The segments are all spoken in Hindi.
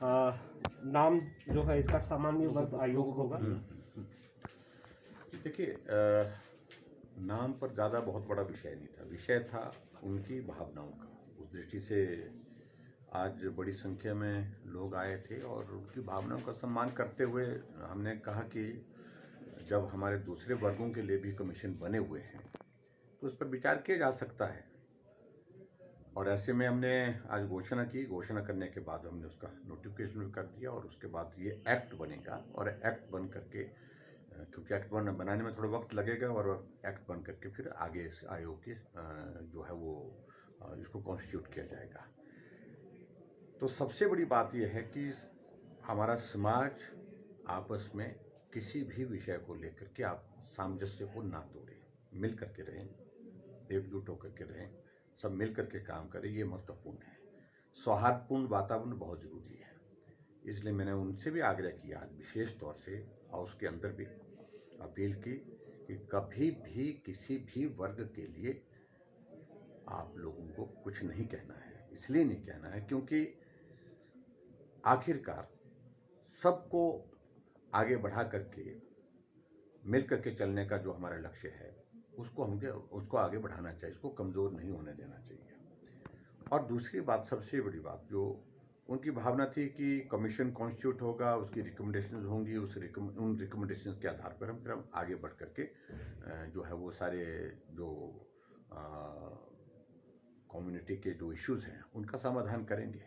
नाम जो है इसका सामान्य वर्ग आयोग होगा। देखिए, नाम पर ज़्यादा बहुत बड़ा विषय नहीं था, विषय था उनकी भावनाओं का। उस दृष्टि से आज बड़ी संख्या में लोग आए थे और उनकी भावनाओं का सम्मान करते हुए हमने कहा कि जब हमारे दूसरे वर्गों के लिए भी कमीशन बने हुए हैं तो उस पर विचार किया जा सकता है। और ऐसे में हमने आज घोषणा की। घोषणा करने के बाद हमने उसका नोटिफिकेशन भी कर दिया और उसके बाद ये एक्ट बनेगा और एक्ट बन करके, क्योंकि एक्ट बनाने में थोड़ा वक्त लगेगा, और एक्ट बन करके फिर आगे इस आयोग की जो है वो इसको कॉन्स्टिट्यूट किया जाएगा। तो सबसे बड़ी बात यह है कि हमारा समाज आपस में किसी भी विषय को लेकर के आप सामंजस्य को ना तोड़े, मिल करके रहें, एकजुट होकर के रहें, सब मिल करके काम करें, ये महत्वपूर्ण है। सौहार्दपूर्ण वातावरण बहुत ज़रूरी है। इसलिए मैंने उनसे भी आग्रह किया आज विशेष तौर से, हाउस के अंदर भी अपील की कि कभी भी किसी भी वर्ग के लिए आप लोगों को कुछ नहीं कहना है। इसलिए नहीं कहना है क्योंकि आखिरकार सबको आगे बढ़ा करके मिल करके चलने का जो हमारा लक्ष्य है उसको आगे बढ़ाना चाहिए, इसको कमज़ोर नहीं होने देना चाहिए। और दूसरी बात, सबसे बड़ी बात, जो उनकी भावना थी कि कमीशन कॉन्स्टिट्यूट होगा, उसकी रिकमेंडेशंस होंगी, उन रिकमेंडेशंस के आधार पर फिर हम आगे बढ़ करके जो है वो सारे जो कम्युनिटी के जो इश्यूज़ हैं उनका समाधान करेंगे।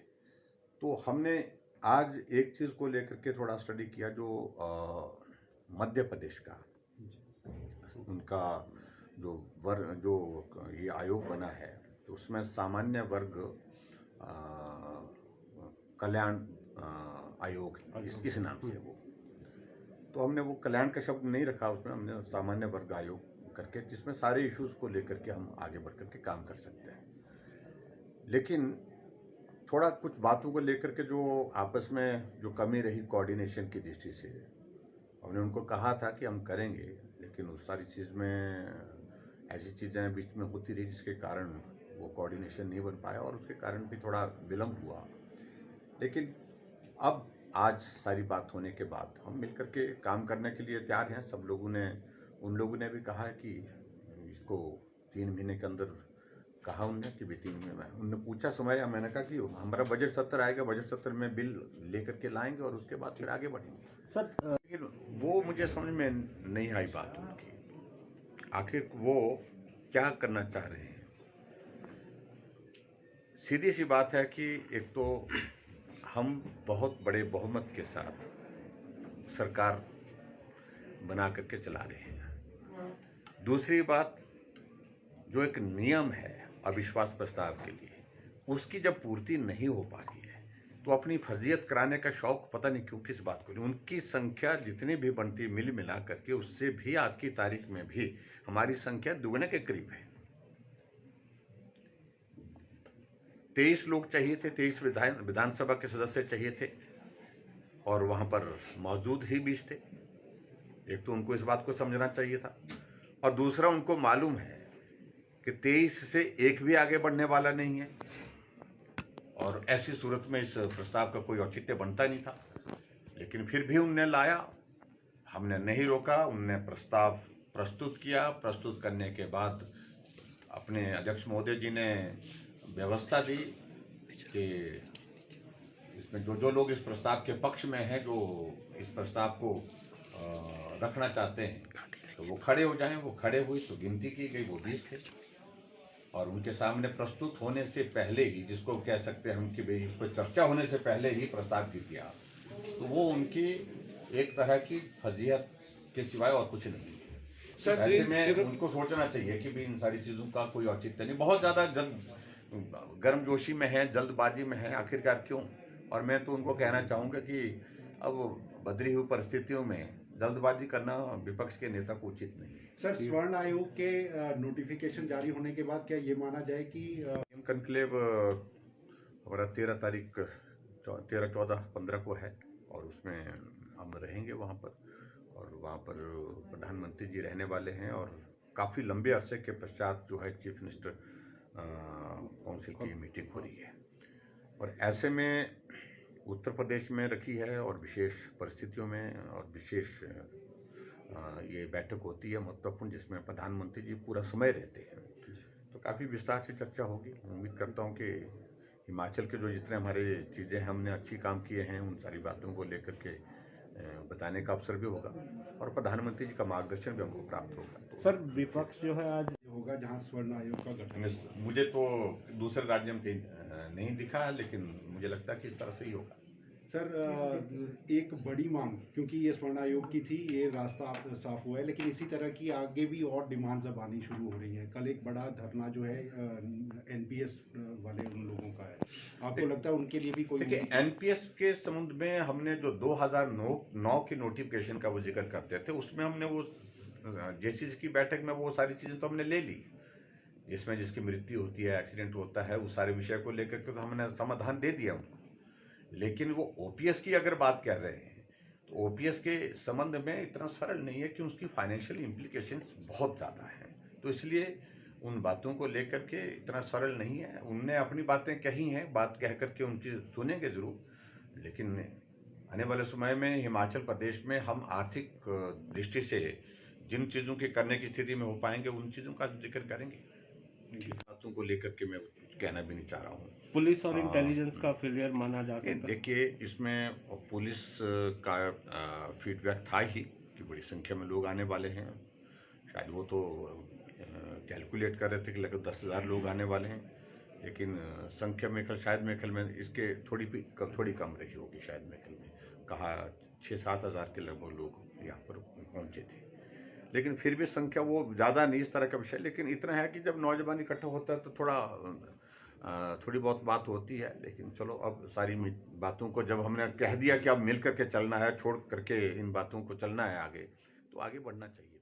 तो हमने आज एक चीज़ को लेकर के थोड़ा स्टडी किया, जो मध्य प्रदेश का उनका जो ये आयोग बना है, तो उसमें सामान्य वर्ग कल्याण आयोग इस नाम से वो, तो हमने वो कल्याण का शब्द नहीं रखा, उसमें हमने सामान्य वर्ग आयोग करके, जिसमें सारे इश्यूज को लेकर के हम आगे बढ़ करके काम कर सकते हैं। लेकिन थोड़ा कुछ बातों को लेकर के जो आपस में जो कमी रही कोऑर्डिनेशन की दृष्टि से, हमने उनको कहा था कि हम करेंगे, लेकिन उस सारी चीज़ में ऐसी चीज़ें बीच में होती रही जिसके कारण वो कोऑर्डिनेशन नहीं बन पाया और उसके कारण भी थोड़ा विलम्ब हुआ। लेकिन अब आज सारी बात होने के बाद हम मिलकर के काम करने के लिए तैयार हैं। सब लोगों ने, उन लोगों ने भी कहा है कि इसको 3 महीने के अंदर कहा उनने कि भी 3 महीने में, उनने पूछा समय, मैंने कहा कि हमारा बजट सत्र आएगा, बजट सत्र में बिल लेकर के लाएंगे और उसके बाद फिर आगे बढ़ेंगे सर। लेकिन वो मुझे समझ में नहीं आई बात उनकी, आखिर वो क्या करना चाह रहे हैं। सीधी सी बात है कि एक तो हम बहुत बड़े बहुमत के साथ सरकार बना करके चला रहे हैं। दूसरी बात, जो एक नियम है अविश्वास प्रस्ताव के लिए, उसकी जब पूर्ति नहीं हो पाती है तो अपनी फर्जियत कराने का शौक पता नहीं क्यों किस बात को नहीं। उनकी संख्या जितनी भी बनती मिल मिला करके, उससे भी आज की तारीख में भी हमारी संख्या दुगने के करीब है। 23 लोग चाहिए थे, 23 विधानसभा के सदस्य चाहिए थे और वहां पर मौजूद ही 20 थे। एक तो उनको इस बात को समझना चाहिए था, और दूसरा उनको मालूम है कि 23 से एक भी आगे बढ़ने वाला नहीं है, और ऐसी सूरत में इस प्रस्ताव का कोई औचित्य बनता नहीं था। लेकिन फिर भी उनने लाया, हमने नहीं रोका, उनने प्रस्ताव प्रस्तुत किया। प्रस्तुत करने के बाद अपने अध्यक्ष महोदय जी ने व्यवस्था दी कि इसमें जो लोग इस प्रस्ताव के पक्ष में हैं, जो इस प्रस्ताव को रखना चाहते हैं, तो वो खड़े हो जाएं। वो खड़े हुई तो गिनती की गई, वो 20 थे, और उनके सामने प्रस्तुत होने से पहले ही, जिसको कह सकते हैं हम कि भाई उस पर चर्चा होने से पहले ही प्रस्ताव गिर गया, तो वो उनकी एक तरह की फर्जियत के सिवाय और कुछ नहीं है। ऐसे में उनको सोचना चाहिए कि भी इन सारी चीज़ों का कोई औचित्य नहीं। बहुत ज़्यादा गर्मजोशी में है, जल्दबाजी में है, आखिरकार क्यों। और मैं तो उनको कहना चाहूँगा कि अब बदली हुई परिस्थितियों में जल्दबाजी करना विपक्ष के नेता को उचित नहीं है। सर, स्वर्ण आयोग के नोटिफिकेशन जारी होने के बाद क्या ये माना जाए कि कनक्लेव हमारा 13 तारीख 13, 14, 15 को है, और उसमें हम रहेंगे वहाँ पर, और वहाँ पर प्रधानमंत्री जी रहने वाले हैं, और काफ़ी लंबे अरसे के पश्चात जो है चीफ मिनिस्टर काउंसिल की मीटिंग हो रही है। और ऐसे में उत्तर प्रदेश में रखी है और विशेष परिस्थितियों में और विशेष ये बैठक होती है महत्वपूर्ण, जिसमें प्रधानमंत्री जी पूरा समय रहते हैं, तो काफ़ी विस्तार से चर्चा होगी। उम्मीद करता हूँ कि हिमाचल के जो जितने हमारे चीज़ें हमने अच्छी काम किए हैं उन सारी बातों को लेकर के बताने का अवसर भी होगा और प्रधानमंत्री जी का मार्गदर्शन भी हमको प्राप्त होगा। तो सर विपक्ष जो है आज होगा जहां स्वर्ण आयोग का गठन मुझे तो दूसरे राज्य में कहीं नहीं दिखा है, लेकिन मुझे लगता है कि इस तरह से ही होगा। सर, एक बड़ी मांग, क्योंकि ये स्वर्ण आयोग की थी, ये रास्ता साफ हुआ है, लेकिन इसी तरह की आगे भी और डिमांड्स अब आनी शुरू हो रही हैं। कल एक बड़ा धरना जो है एनपीएस वाले उन लोगों का है, आपको लगता है उनके लिए भी कोई? देखिए, एनपीएस के संबंध में हमने जो 2009 की नोटिफिकेशन का वो जिक्र करते थे, उसमें हमने वो जेसीसी की बैठक में वो सारी चीज़ें तो हमने ले ली, जिसमें जिसकी मृत्यु होती है, एक्सीडेंट होता है, उस सारे विषय को लेकर के तो हमने समाधान दे दिया उनको। लेकिन वो ओपीएस की अगर बात कर रहे हैं तो ओपीएस के संबंध में इतना सरल नहीं है कि उसकी फाइनेंशियल इम्प्लीकेशंस बहुत ज़्यादा हैं, तो इसलिए उन बातों को लेकर के इतना सरल नहीं है। उनने अपनी बातें कही हैं, बात कह करके उनकी सुनेंगे जरूर, लेकिन आने वाले समय में हिमाचल प्रदेश में हम आर्थिक दृष्टि से जिन चीज़ों की करने की स्थिति में हो पाएंगे उन चीज़ों का जिक्र करेंगे। बातों को लेकर के मैं कुछ कहना भी नहीं चाह रहा हूँ। पुलिस और इंटेलिजेंस का फेलियर माना जा सकता है। देखिए, इसमें पुलिस का फीडबैक था ही कि बड़ी संख्या में लोग आने वाले हैं। शायद वो तो कैलकुलेट कर रहे थे कि लगभग 10,000 लोग आने वाले हैं, लेकिन संख्या में शायद मेखल में इसके थोड़ी कम रही होगी। शायद मेखल में कहा 6-7 हज़ार के लगभग लोग यहाँ पर पहुँचे थे, लेकिन फिर भी संख्या वो ज़्यादा नहीं इस तरह का विषय। लेकिन इतना है कि जब नौजवान इकट्ठा होता है तो थोड़ी बहुत बात होती है, लेकिन चलो अब सारी बातों को जब हमने कह दिया कि अब मिल करके चलना है, छोड़ करके इन बातों को चलना है आगे, तो आगे बढ़ना चाहिए।